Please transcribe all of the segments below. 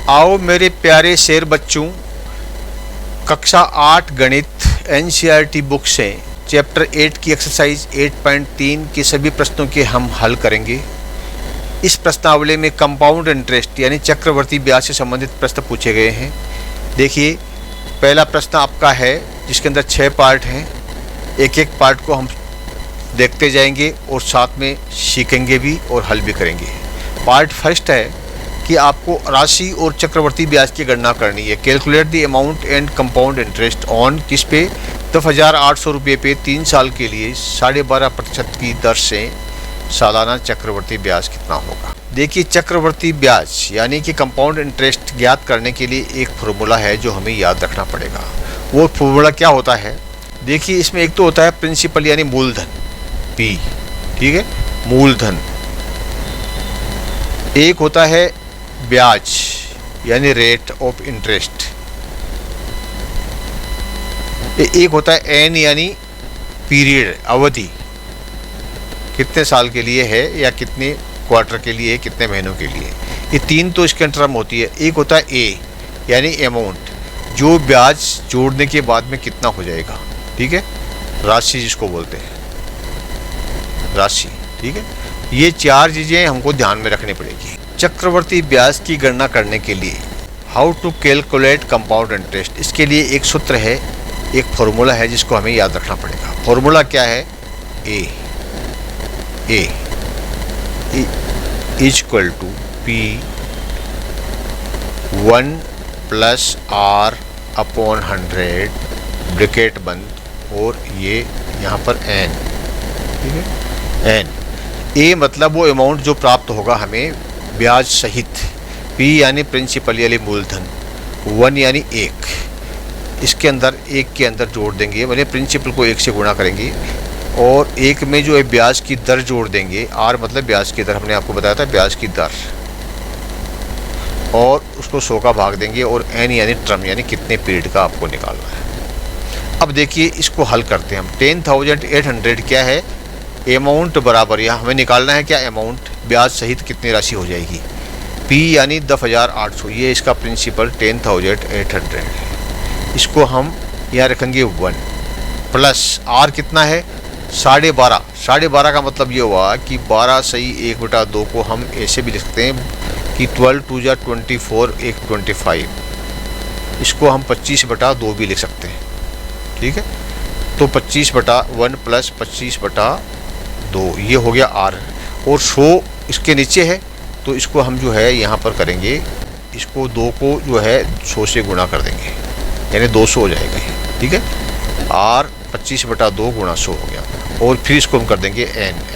आओ मेरे प्यारे शेर बच्चों, कक्षा 8 गणित एनसीईआरटी बुक से चैप्टर 8 की एक्सरसाइज 8.3 के सभी प्रश्नों के हम हल करेंगे। इस प्रश्नावली में कंपाउंड इंटरेस्ट यानी चक्रवर्ती ब्याज से संबंधित प्रश्न पूछे गए हैं। देखिए, पहला प्रश्न आपका है जिसके अंदर 6 पार्ट हैं। एक एक पार्ट को हम देखते जाएंगे और साथ में सीखेंगे भी और हल भी करेंगे। पार्ट फर्स्ट है कि आपको राशि और चक्रवर्ती ब्याज की गणना करनी है। Calculate the amount and compound interest on किस पे 10,800 रुपये पे 3 साल के लिए 12.5% की दर से सालाना चक्रवर्ती ब्याज कितना होगा। देखिए, चक्रवर्ती ब्याज यानी कि कंपाउंड इंटरेस्ट ज्ञात करने के लिए एक फॉर्मूला है जो हमें याद रखना पड़ेगा। वो फॉर्मूला क्या होता है? देखिए, इसमें एक तो होता है प्रिंसिपल यानी मूलधन P, ठीक है, मूलधन। एक होता है ब्याज यानी रेट ऑफ इंटरेस्ट। एक होता है एन यानी पीरियड, अवधि, कितने साल के लिए है या कितने क्वार्टर के लिए, कितने महीनों के लिए। ये 3 तो इसके टर्म होती है। एक होता है ए यानी अमाउंट, जो ब्याज जोड़ने के बाद में कितना हो जाएगा, ठीक है, राशि जिसको बोलते हैं, राशि, ठीक है। ये 4 चीज़ें हमको ध्यान में रखनी पड़ेगी। चक्रवर्ती ब्याज की गणना करने के लिए how to calculate compound interest, इसके लिए एक सूत्र है, एक फॉर्मूला है जिसको हमें याद रखना पड़ेगा। फॉर्मूला क्या है? A equal to P 1 + R upon 100 bracket बंद और ये यहाँ पर n, ठीक है। n ए मतलब वो अमाउंट जो प्राप्त होगा हमें ब्याज सहित। P यानी प्रिंसिपल यानी मूलधन, 1 यानी 1, इसके अंदर 1 के अंदर जोड़ देंगे, मैंने प्रिंसिपल को 1 से गुणा करेंगे और 1 में जो है ब्याज की दर जोड़ देंगे। R मतलब ब्याज की दर, हमने आपको बताया था ब्याज की दर, और उसको 100 का भाग देंगे और n यानी टर्म यानी कितने पीरियड का आपको निकालना है। अब देखिए, इसको हल करते हैं हम। 10,800 क्या है? अमाउंट बराबर, यहाँ हमें निकालना है क्या? अमाउंट, ब्याज सहित कितनी राशि हो जाएगी। P यानी 10,800, ये इसका प्रिंसिपल 10,800 है। इसको हम यहाँ रखेंगे 1 प्लस R कितना है? 12.5। 12.5 का मतलब ये हुआ कि 12 सही 1/2 को हम ऐसे भी लिख सकते हैं कि 12 2 जा 24, 1 25। इसको हम 25/2 भी लिख सकते हैं, ठीक है। तो 25/1 प्लस 25/2, ये हो गया R। और 100 इसके नीचे है तो इसको हम जो है यहाँ पर करेंगे, इसको 2 को जो है 100 से गुणा कर देंगे यानी 200 हो जाएगा, ठीक है। R 25/2 गुणा 100 हो गया। और फिर इसको हम कर देंगे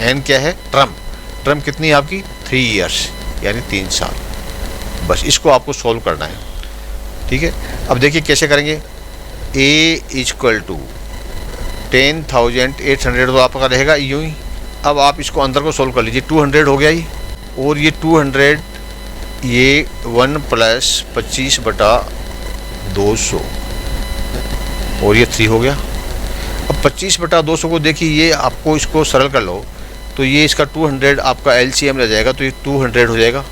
n क्या है? टर्म कितनी है आपकी? 3 ईयर्स यानी 3 साल। बस इसको आपको सॉल्व करना है, ठीक है। अब देखिए कैसे करेंगे। A इक्वल टू 10,800 तो आपका रहेगा यूँ ही। अब आप इसको अंदर को सॉल्व कर लीजिए। 200 हो गया ये, और ये 200 ये 1 + 25/200 और ये 3 हो गया। अब 25/200 को देखिए, ये आपको इसको सरल कर लो तो ये इसका 200 आपका LCM रह जाएगा, तो ये 200 हो जाएगा।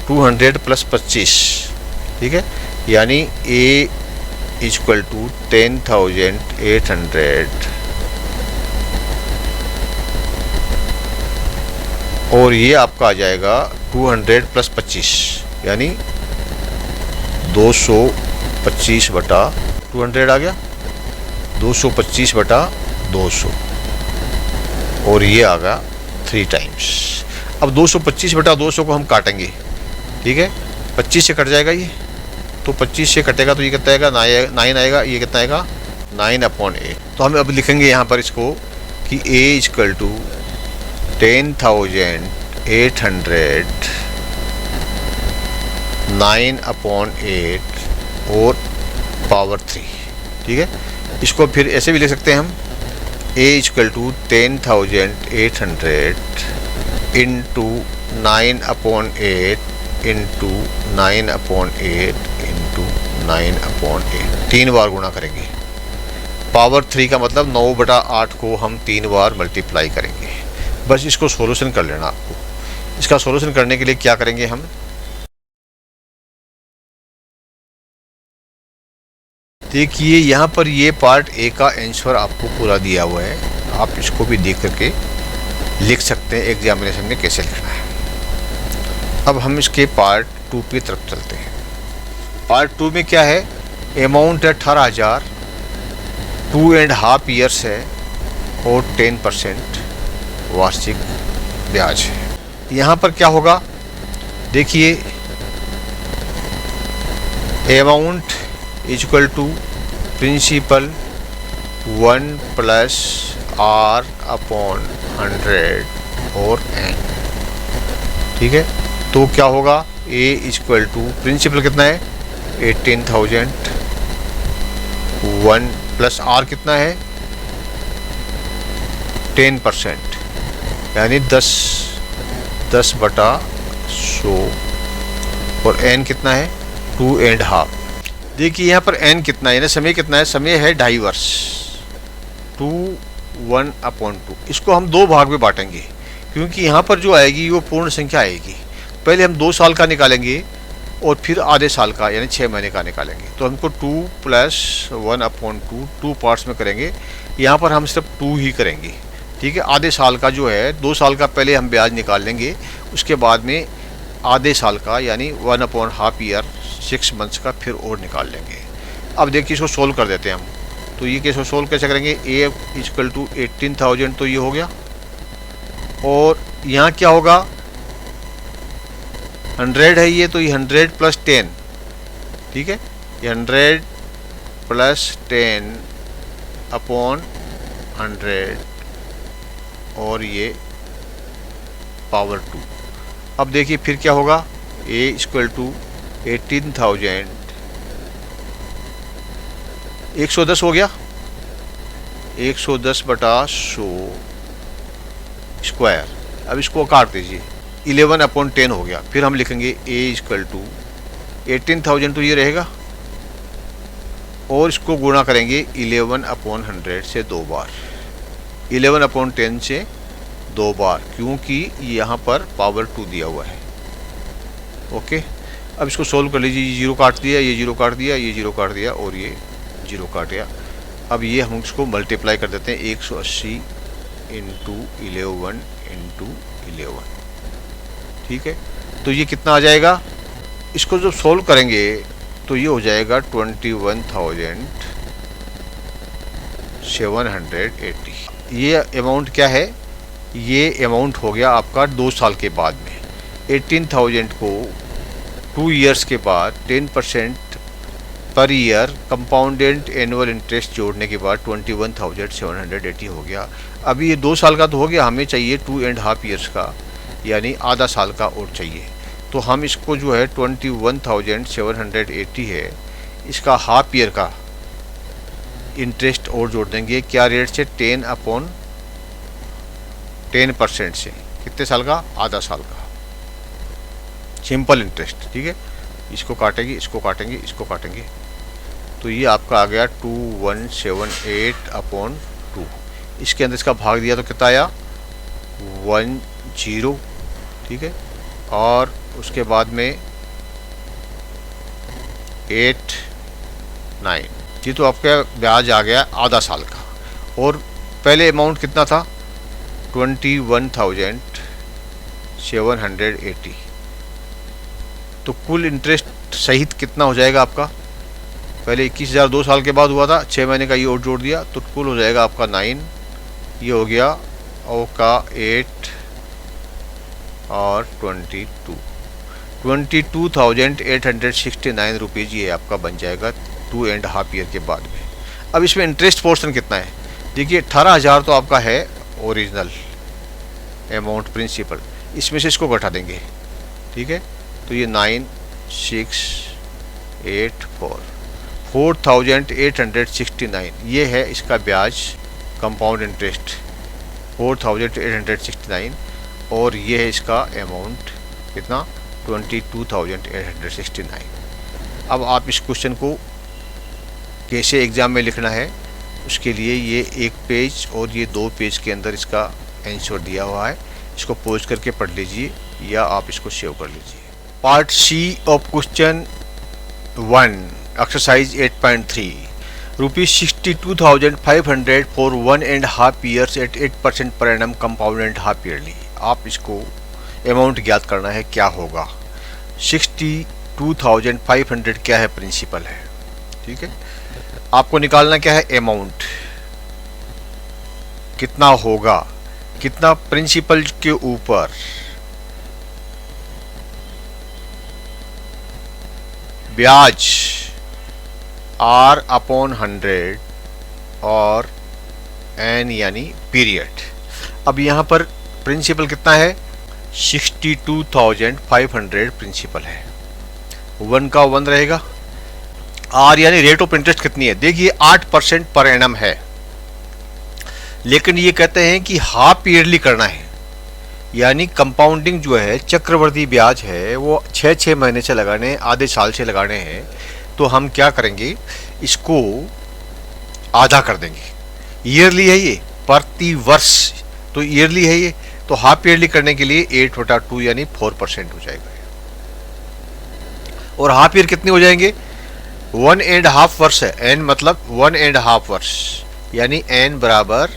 200 + 25, ठीक है, यानी A इक्वल टू 10,800 और ये आपका आ जाएगा 200 + 25 यानी 225/200 आ गया, 225/200 और ये आ गया 3 टाइम्स। अब 225/200 को हम काटेंगे, ठीक है। 25 से कट जाएगा ये, तो 25 से कटेगा तो ये कितना आएगा? 9 आएगा। ये कितना आएगा? 9/8। तो हम अब लिखेंगे यहाँ पर इसको कि A इक्वल टू 10,800 9/8 और पावर 3, ठीक है। इसको फिर ऐसे भी लिख सकते हैं हम, A equal to 10,800 into 9/8 into 9/8 into 9/8, 3 बार गुणा करेंगे। पावर 3 का मतलब 9/8 को हम 3 बार मल्टीप्लाई करेंगे। बस इसको सॉल्यूशन कर लेना आपको। इसका सॉल्यूशन करने के लिए क्या करेंगे हम, देखिए यहाँ पर ये पार्ट ए का आंसर आपको पूरा दिया हुआ है, आप इसको भी देख करके लिख सकते हैं एग्जामिनेशन में कैसे लिखना है। अब हम इसके पार्ट 2 की तरफ चलते हैं। पार्ट 2 में क्या है, अमाउंट है 18,000, 2.5 ईयर्स है और 10% वार्षिक ब्याज है। यहाँ पर क्या होगा, देखिए amount equal to principal 1 plus R upon 100 और N, ठीक है। तो क्या होगा, A इक्वल टू प्रिंसिपल कितना है 18,000, 1 प्लस R कितना है 10%, यानी 10 बटा 100 और N कितना है 2.5। देखिए यहाँ पर N कितना है, यानी समय कितना है, समय है 2.5 वर्ष, 1/2। इसको हम 2 भाग में बांटेंगे, क्योंकि यहाँ पर जो आएगी वो पूर्ण संख्या आएगी। पहले हम 2 साल का निकालेंगे और फिर आधे साल का यानी 6 महीने का निकालेंगे। तो हमको 2 + 1/2 2 पार्ट्स में करेंगे। यहाँ पर हम सिर्फ 2 ही करेंगे, ठीक है। आधे साल का जो है 2 साल का पहले हम ब्याज निकाल लेंगे, उसके बाद में आधे साल का यानी 1/2 ईयर 6 मंथ्स का फिर और निकाल लेंगे। अब देखिए इसको सोल्व कर देते हैं हम। तो ये कैसे सोल्व कैसे करेंगे, A इक्वल टू 18,000 तो ये हो गया, और यहाँ क्या होगा 100 है ये, तो ये 100 + 10, ठीक है। ये 100 + 10 अपॉन 100 और ये पावर 2। अब देखिए फिर क्या होगा, A इक्वल टू 18,000 110 हो गया, 110 बटा 100 स्क्वायर। अब इसको काट दीजिए, 11/10 हो गया। फिर हम लिखेंगे A इक्वल टू 18,000 तो ये रहेगा, और इसको गुणा करेंगे 11/100 से 2 बार, 11/10 से 2 बार, क्योंकि यहाँ पर पावर 2 दिया हुआ है। ओके, अब इसको सोल्व कर लीजिए। ये 0 काट दिया, ये 0 काट दिया, ये 0 काट दिया और ये 0 काट दिया। अब ये हम इसको मल्टीप्लाई कर देते हैं, 180 × 11 × 11, ठीक है। तो ये कितना आ जाएगा, इसको जब सोल्व करेंगे तो ये हो जाएगा 21,780। ये अमाउंट क्या है, ये अमाउंट हो गया आपका 2 साल के बाद में। 18,000 को 2 ईयर्स के बाद 10% per year compounded annual interest जोड़ने के बाद 21,780 हो गया। अभी ये 2 साल का तो हो गया, हमें चाहिए 2.5 ईयर्स का, यानी आधा साल का और चाहिए। तो हम इसको जो है 21,780 है, इसका हाफ ईयर का इंटरेस्ट और जोड़ देंगे। क्या रेट से, 10% से। कितने साल का, आधा साल का, सिंपल इंटरेस्ट, ठीक है। इसको काटेंगे, इसको काटेंगे, इसको काटेंगे, तो ये आपका आ गया 2178/2। इसके अंदर इसका भाग दिया तो कितना आया 10, ठीक है। और उसके बाद में 8, 9, जी तो आपका ब्याज आ गया आधा साल का। और पहले अमाउंट कितना था 21,780, तो कुल इंटरेस्ट सहित कितना हो जाएगा आपका, पहले 21,000 2 साल के बाद हुआ था, 6 महीने का ये और जोड़ दिया, तो कुल हो जाएगा आपका 9, ये हो गया, और का 8 और 22,869 रुपीज़ ये आपका बन जाएगा 2.5 ईयर के बाद में। अब इसमें इंटरेस्ट पोर्शन कितना है, देखिए 18,000 तो आपका है ओरिजिनल अमाउंट प्रिंसिपल, इसमें से इसको घटा देंगे, ठीक है। तो ये 9,684 4,869 ये है इसका ब्याज कंपाउंड इंटरेस्ट 4,869, और ये है इसका अमाउंट कितना 22,869। अब आप इस क्वेश्चन को कैसे एग्ज़ाम में लिखना है, उसके लिए ये 1 पेज और ये 2 पेज के अंदर इसका आंसर दिया हुआ है, इसको पॉज करके पढ़ लीजिए या आप इसको सेव कर लीजिए। Part C of question 1 exercise 8.3, ₹62,500 for 1.5 years at 8% per annum compounded half yearly. आप इसको अमाउंट ज्ञात करना है, क्या होगा। 62,500 क्या है, प्रिंसिपल है, ठीक है। आपको निकालना क्या है, अमाउंट कितना होगा, कितना प्रिंसिपल के ऊपर ब्याज R/100 और N यानी पीरियड। अब यहां पर प्रिंसिपल कितना है, 62,500 प्रिंसिपल है, 1 का 1 रहेगा। R यानी रेट ऑफ इंटरेस्ट कितनी है, देखिए 8% पर एनम है, लेकिन ये कहते हैं कि हाफ ईयरली करना है, यानी कंपाउंडिंग जो है, चक्रवर्ती ब्याज है, वो 6-6 महीने से लगाने, आधे साल से लगाने हैं। तो हम क्या करेंगे, इसको आधा कर देंगे। ईयरली है ये, प्रति वर्ष, तो ईयरली है ये, तो हाफ ईयरली करने के लिए 8/2 यानी 4% हो जाएगा। और हाफ ईयर कितने हो जाएंगे, 1.5 वर्ष है, n मतलब 1.5 वर्ष, यानी n बराबर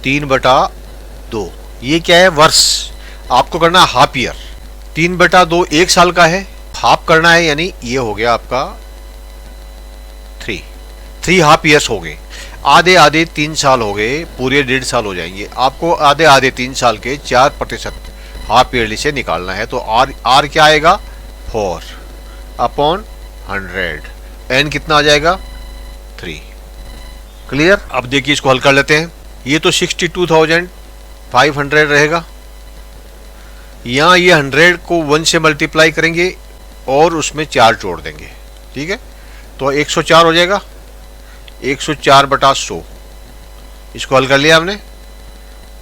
3/2। ये क्या है, वर्ष। आपको करना है हाफ ईयर, 3/2 1 साल का है, हाफ करना है, यानी ये हो गया आपका 3 हाफ ईयर्स हो गए। आधे आधे 3 साल हो गए, पूरे 1.5 साल हो जाएंगे। आपको आधे आधे 3 साल के 4% हाफ ईयरली से निकालना है। तो आर क्या आएगा, 4/100। एन कितना आ जाएगा, 3। क्लियर। अब देखिए इसको हल कर लेते हैं। ये तो 62,500 रहेगा, यहाँ ये 100 को 1 से मल्टीप्लाई करेंगे और उसमें 4 जोड़ देंगे, ठीक है। तो 104 हो जाएगा, 104/100। इसको हल कर लिया हमने,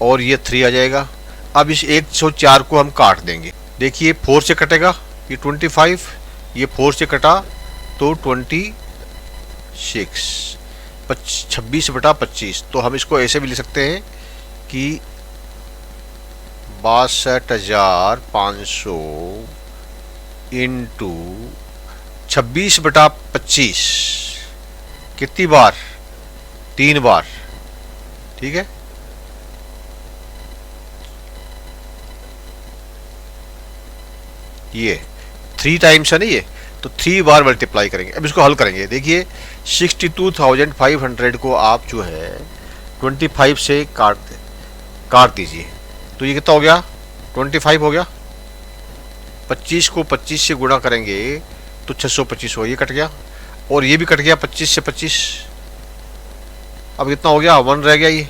और ये 3 आ जाएगा। अब इस 104 को हम काट देंगे। देखिए 4 से कटेगा, ये 25, ये 4 से कटा तो 26, 26/25। तो हम इसको ऐसे भी लिख सकते हैं कि 62,500 इंटू 26/25, कितनी बार, 3 बार, ठीक है। ये 3 टाइम्स है ना, ये तो 3 बार मल्टीप्लाई करेंगे। अब इसको हल करेंगे। देखिए 62,500 को आप जो है 25 से काट दीजिए, तो ये कितना हो गया, 25 हो गया। 25 को 25 से गुणा करेंगे तो 625 हो, ये कट गया, और ये भी कट गया 25 से 25। अब कितना हो गया, 1 रह गया ये,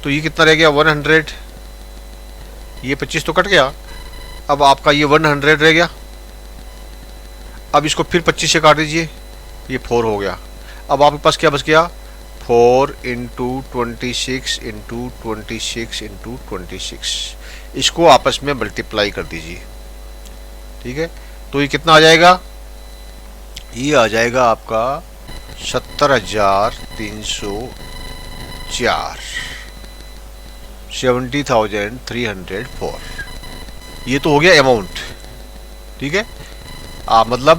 तो ये कितना रह गया, 100। ये 25 तो कट गया, अब आपका ये 100 रह गया। अब इसको फिर 25 से काट दीजिए, ये 4 हो गया। अब आपके पास क्या बच गया, 4 × 26 × 26 × 26। इसको आपस में मल्टीप्लाई कर दीजिए, ठीक है। तो ये कितना आ जाएगा, ये आ जाएगा आपका 70,304, 70,304। ये तो हो गया अमाउंट, ठीक है। मतलब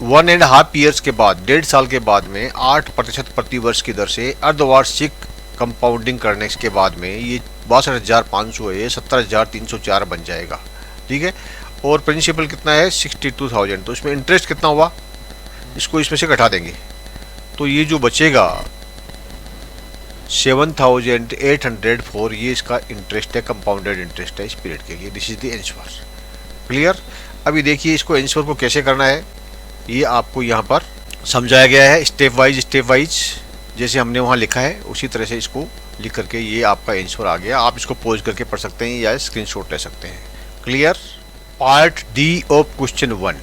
1.5 ईयर्स के बाद, 1.5 साल के बाद में 8% प्रति वर्ष की दर से अर्धवार्षिक कंपाउंडिंग करने के बाद में ये 62,500 है, 70,304 बन जाएगा, ठीक है। और प्रिंसिपल कितना है, 62,000। तो इसमें इंटरेस्ट कितना हुआ, इसको इसमें से घटा देंगे, तो ये जो बचेगा 7,804, ये इसका इंटरेस्ट है, कंपाउंडेड इंटरेस्ट है इस पीरियड के लिए। This is the answer. Clear. अभी देखिए इसको आंसर को कैसे करना है, ये आपको यहाँ पर समझाया गया है, स्टेप वाइज जैसे हमने वहाँ लिखा है उसी तरह से इसको लिख करके ये आपका आंसर आ गया। आप इसको पॉज करके पढ़ सकते हैं या स्क्रीनशॉट ले सकते हैं। Clear. Part D of question 1,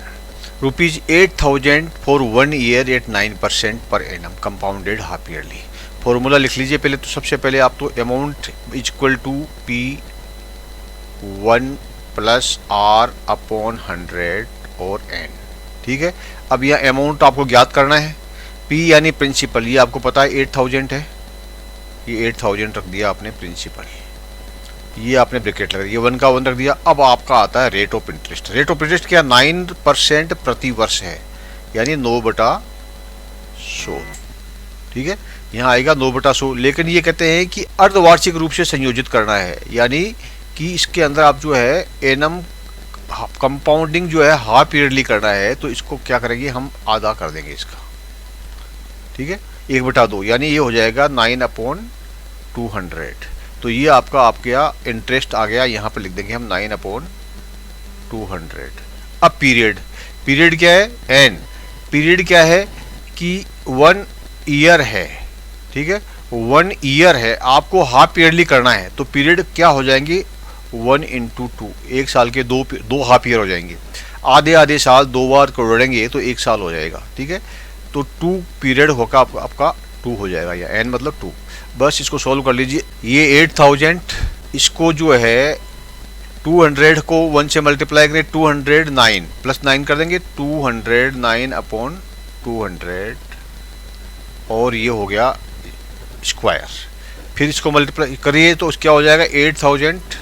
₹8,000 for 1 year at 9% per annum compounded half yearly. Formula लिख लीजिए पहले। तो सबसे पहले आप तो amount equal to P1 + R/100 और N, ठीक है। अब यह अमाउंट आपको ज्ञात करना है। P यानी प्रिंसिपल, ये आपको पता है 8,000 है, ये 8,000 रख दिया आपने प्रिंसिपल, ये आपने ब्रैकेट लगा दिया, 1 का 1 रख दिया। अब आपका आता है rate of interest. Rate of interest क्या, 9% प्रति वर्ष है, यानी 9/100। ठीक है, यहाँ आएगा 9/100। लेकिन ये कहते हैं कि अर्धवार्षिक रूप से संयोजित करना है, यानी कि इसके अंदर आप जो है एनम कंपाउंडिंग जो है हाफ ईयरली करना है, तो इसको क्या करेंगे हम आधा कर देंगे इसका, ठीक है, 1/2, यानी ये हो जाएगा 9/200। तो ये आपका इंटरेस्ट आ गया, यहाँ पर लिख देंगे हम 9/200। अब पीरियड क्या है, एन पीरियड क्या है कि 1 ईयर है, ठीक है, 1 ईयर है, आपको हाफ ईयरली करना है, तो पीरियड क्या हो जाएंगे 1 × 2, एक साल के दो हाफ ईयर हो जाएंगे, आधे साल 2 बार जोड़ेंगे तो 1 साल हो जाएगा, ठीक है, तो 2 पीरियड होगा आपका 2 हो जाएगा, या एन मतलब 2। बस इसको सॉल्व कर लीजिए। ये 8000, इसको जो है 200 को 1 से मल्टीप्लाई करें, 209 प्लस 9 कर देंगे, 209/200, और ये हो गया स्क्वायर। फिर इसको मल्टीप्लाई करिए तो क्या हो जाएगा 8000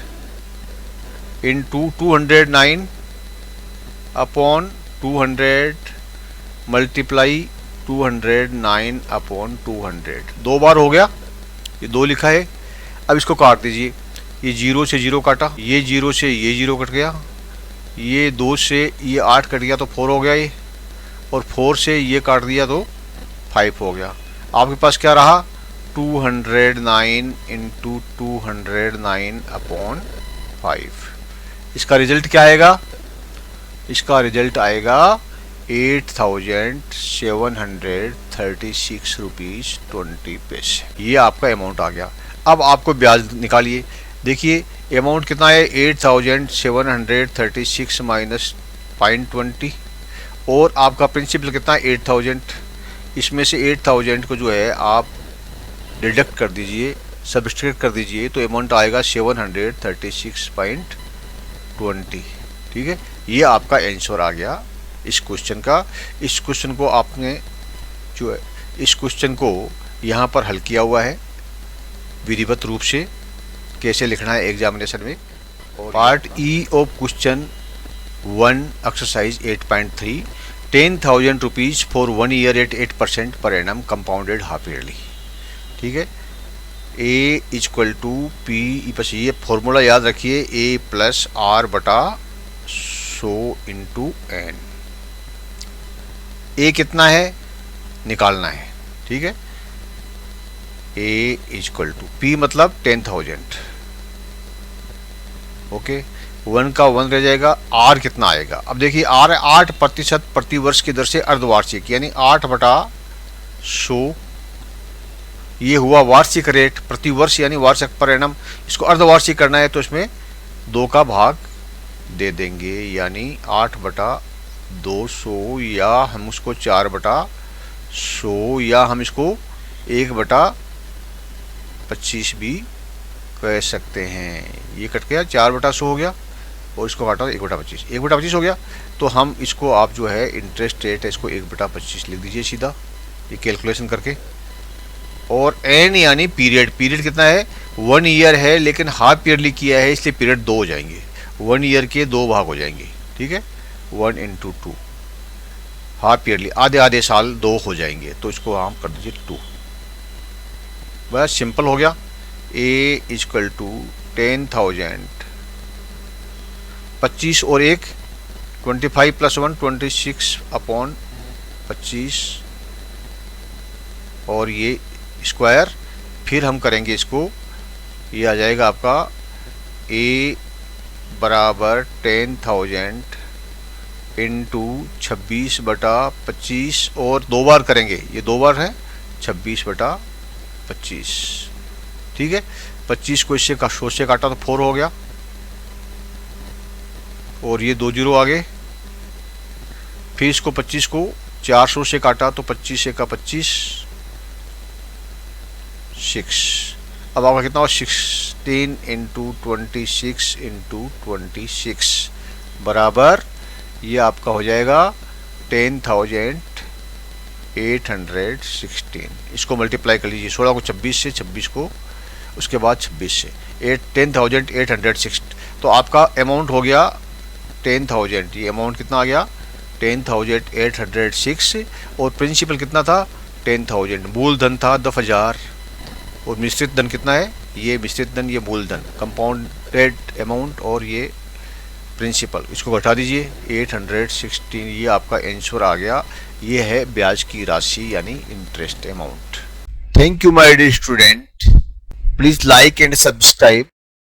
× 209/200 मल्टीप्लाई 209/200, 2 बार हो गया, ये 2 लिखा है। अब इसको काट दीजिए, ये 0 से 0 काटा, ये 0 से ये 0 कट गया, ये 2 से ये 8 कट गया तो 4 हो गया ये, और 4 से ये काट दिया तो 5 हो गया। आपके पास क्या रहा 209 × 209/5। इसका रिजल्ट क्या आएगा, इसका रिजल्ट आएगा 8736 रुपीज़ 20 पैसे। ये आपका अमाउंट आ गया। अब आपको ब्याज निकालिए, देखिए अमाउंट कितना है 8736 माइनस 0.20, और आपका प्रिंसिपल कितना है 8000। इसमें से 8000 को जो है आप डिडक्ट कर दीजिए, सब्सट्रैक्ट कर दीजिए, तो अमाउंट आएगा 736.20, ठीक है। ये आपका आंसर आ गया इस क्वेश्चन का। इस क्वेश्चन को आपने जो है इस क्वेश्चन को यहाँ पर हल किया हुआ है विधिवत रूप से, कैसे लिखना है एग्जामिनेशन में। Part E of question 1 exercise 8.3, 10,000 rupees for 1 year at 8% per annum compounded half yearly, ठीक है। A = P, बस ये फॉर्मूला याद रखिए, A + R/100 × N। A कितना है निकालना है, ठीक है। A = P मतलब 10,000, ओके, 1 का 1 रह जाएगा। R कितना आएगा, अब देखिए R 8% प्रतिवर्ष की दर से अर्धवार्षिक, यानी 8/100, ये हुआ वार्षिक रेट प्रतिवर्ष, यानी वार्षिक पर एनम। इसको अर्धवार्षिक करना है तो इसमें 2 का भाग दे देंगे, यानी 8/200, या हम उसको 4/100, या हम इसको 1/25 भी कह सकते हैं। ये कट गया, 4/100 हो गया, और इसको काटा 1/25, 1/25 हो गया। तो हम इसको आप जो है इंटरेस्ट रेट है इसको 1/25 लिख दीजिए सीधा, ये कैलकुलेशन करके। और एन यानी पीरियड कितना है 1 ईयर है, लेकिन हाफ ईयरली किया है इसलिए पीरियड 2 हो जाएंगे, 1 ईयर के 2 भाग हो जाएंगे, ठीक है। 1 × 2, हाफ ईयरली आधे साल 2 हो जाएंगे, तो इसको हम कर दीजिए 2। बस सिंपल हो गया। A = 10,000, 25 और 1 25 + 1 26/25, और ये स्क्वायर। फिर हम करेंगे इसको, ये आ जाएगा आपका A = 10,000 × 26/25, और 2 बार करेंगे, ये 2 बार है 26/25, ठीक है। 25 को इससे 100 से काटा तो 4 हो गया, और ये 2 0 आ गए। फिर इसको 25 को 400 से काटा तो 25 का 25, 6। अब आपका कितना हुआ 16 × 26 × 26 बराबर, ये आपका हो जाएगा 10,816। इसको मल्टीप्लाई कर लीजिए, 16 को 26 से, 26 को उसके बाद 26 से, 10,806। तो आपका अमाउंट हो गया 10,000, ये अमाउंट कितना आ गया 10,806, और प्रिंसिपल कितना था 10,000, मूलधन था 10,000 और मिश्रित धन कितना है, ये मिश्रित धन, ये मूलधन, कंपाउंडेड अमाउंट और ये प्रिंसिपल, इसको घटा दीजिए 816, ये आपका आंसर आ गया। ये है ब्याज की राशि यानी interest amount. Thank you my dear student, please like and subscribe